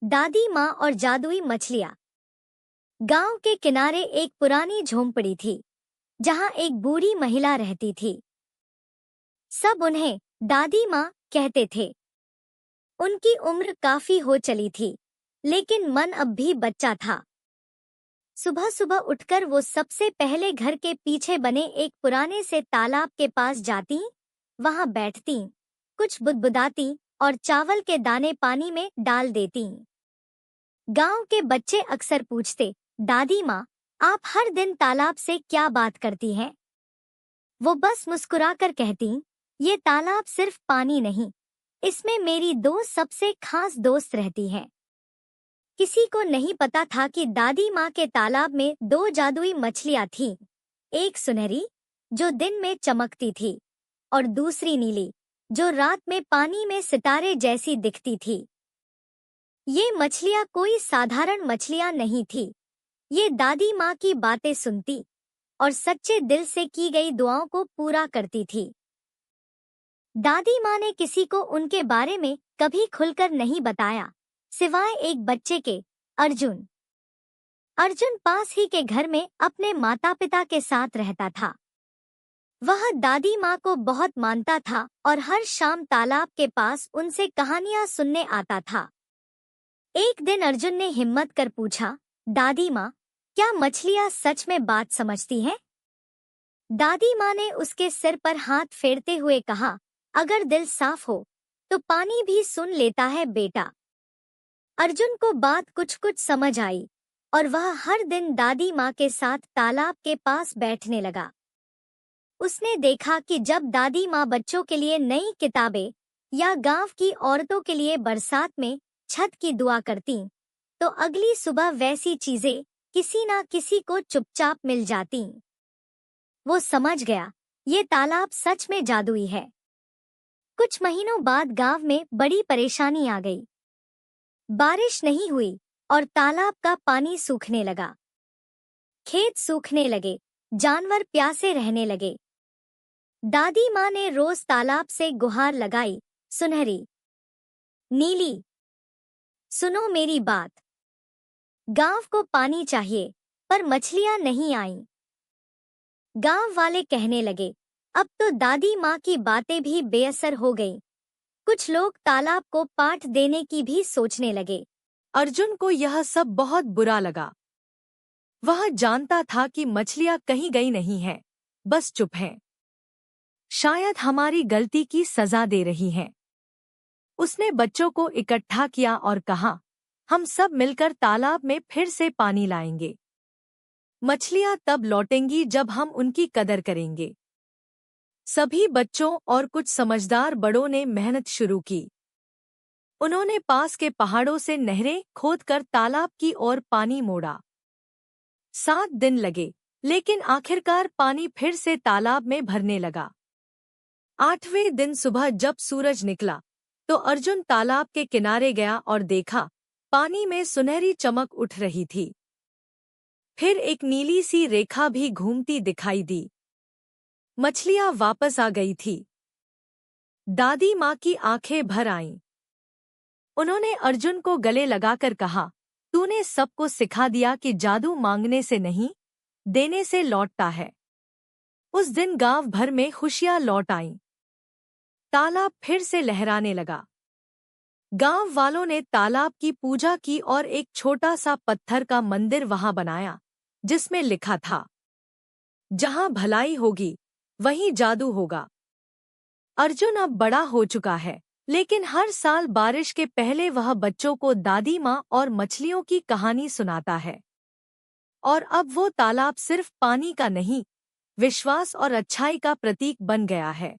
दादी माँ और जादुई मछलियाँ। गांव के किनारे एक पुरानी झोंपड़ी थी जहां एक बूढ़ी महिला रहती थी। सब उन्हें दादी माँ कहते थे। उनकी उम्र काफी हो चली थी, लेकिन मन अब भी बच्चा था। सुबह सुबह उठकर वो सबसे पहले घर के पीछे बने एक पुराने से तालाब के पास जाती, वहां बैठती, कुछ बुदबुदाती और चावल के दाने पानी में डाल देती। गांव के बच्चे अक्सर पूछते, दादी माँ, आप हर दिन तालाब से क्या बात करती हैं? वो बस मुस्कुराकर कहती, ये तालाब सिर्फ पानी नहीं, इसमें मेरी दो सबसे खास दोस्त रहती हैं। किसी को नहीं पता था कि दादी माँ के तालाब में दो जादुई मछलियाँ थीं, एक सुनहरी जो दिन में चमकती थी और दूसरी नीली जो रात में पानी में सितारे जैसी दिखती थी। ये मछलियाँ कोई साधारण मछलियाँ नहीं थी। ये दादी माँ की बातें सुनती और सच्चे दिल से की गई दुआओं को पूरा करती थी। दादी माँ ने किसी को उनके बारे में कभी खुलकर नहीं बताया, सिवाय एक बच्चे के, अर्जुन। अर्जुन पास ही के घर में अपने माता पिता के साथ रहता था। वह दादी माँ को बहुत मानता था और हर शाम तालाब के पास उनसे कहानियाँ सुनने आता था। एक दिन अर्जुन ने हिम्मत कर पूछा, दादी माँ, क्या मछलियाँ सच में बात समझती हैं? दादी माँ ने उसके सिर पर हाथ फेरते हुए कहा, अगर दिल साफ हो तो पानी भी सुन लेता है बेटा। अर्जुन को बात कुछ कुछ समझ आई और वह हर दिन दादी माँ के साथ तालाब के पास बैठने लगा। उसने देखा कि जब दादी माँ बच्चों के लिए नई किताबें या गांव की औरतों के लिए बरसात में छत की दुआ करती, तो अगली सुबह वैसी चीजें किसी ना किसी को चुपचाप मिल जाती। वो समझ गया, ये तालाब सच में जादुई है। कुछ महीनों बाद गांव में बड़ी परेशानी आ गई। बारिश नहीं हुई और तालाब का पानी सूखने लगा। खेत सूखने लगे, जानवर प्यासे रहने लगे। दादी माँ ने रोज तालाब से गुहार लगाई, सुनहरी, नीली, सुनो मेरी बात। गांव को पानी चाहिए, पर मछलियां नहीं आईं। गांव वाले कहने लगे, अब तो दादी माँ की बातें भी बेअसर हो गईं। कुछ लोग तालाब को पाठ देने की भी सोचने लगे। अर्जुन को यह सब बहुत बुरा लगा। वह जानता था कि मछलियां कहीं गई नहीं हैं, बस चुप हैं। शायद हमारी गलती की सजा दे रही हैं। उसने बच्चों को इकट्ठा किया और कहा, हम सब मिलकर तालाब में फिर से पानी लाएंगे। मछलियां तब लौटेंगी जब हम उनकी कदर करेंगे। सभी बच्चों और कुछ समझदार बड़ों ने मेहनत शुरू की। उन्होंने पास के पहाड़ों से नहरें खोदकर तालाब की ओर पानी मोड़ा। 7 दिन लगे, लेकिन आखिरकार पानी फिर से तालाब में भरने लगा। 8वें दिन सुबह जब सूरज निकला, तो अर्जुन तालाब के किनारे गया और देखा, पानी में सुनहरी चमक उठ रही थी। फिर एक नीली सी रेखा भी घूमती दिखाई दी। मछलियां वापस आ गई थी। दादी माँ की आंखें भर आईं। उन्होंने अर्जुन को गले लगाकर कहा, तूने सबको सिखा दिया कि जादू मांगने से नहीं, देने से लौटता है। उस दिन गांव भर में खुशियां लौट आईं। तालाब फिर से लहराने लगा। गांव वालों ने तालाब की पूजा की और एक छोटा सा पत्थर का मंदिर वहां बनाया, जिसमें लिखा था, जहां भलाई होगी वहीं जादू होगा। अर्जुन अब बड़ा हो चुका है, लेकिन हर साल बारिश के पहले वह बच्चों को दादी माँ और मछलियों की कहानी सुनाता है। और अब वो तालाब सिर्फ पानी का नहीं, विश्वास और अच्छाई का प्रतीक बन गया है।